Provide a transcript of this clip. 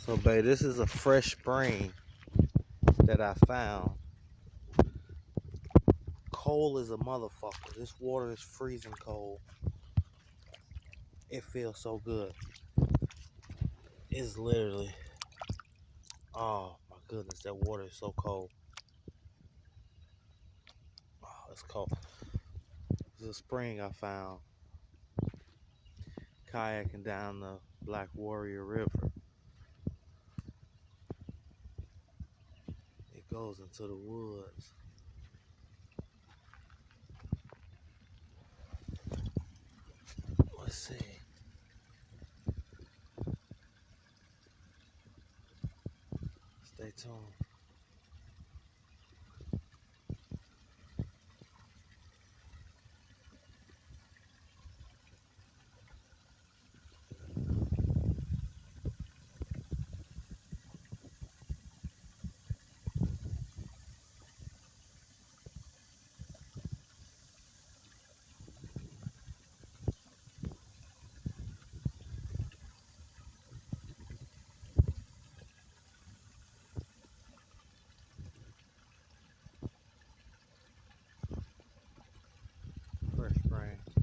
So, babe, this is a fresh spring that I found. Cold as a motherfucker. This water is freezing cold. It feels so good. It's literally, oh my goodness, that water is so cold. Oh, it's cold. This is a spring I found kayaking down the Black Warrior River. It goes into the woods. Let's see. Stay tuned.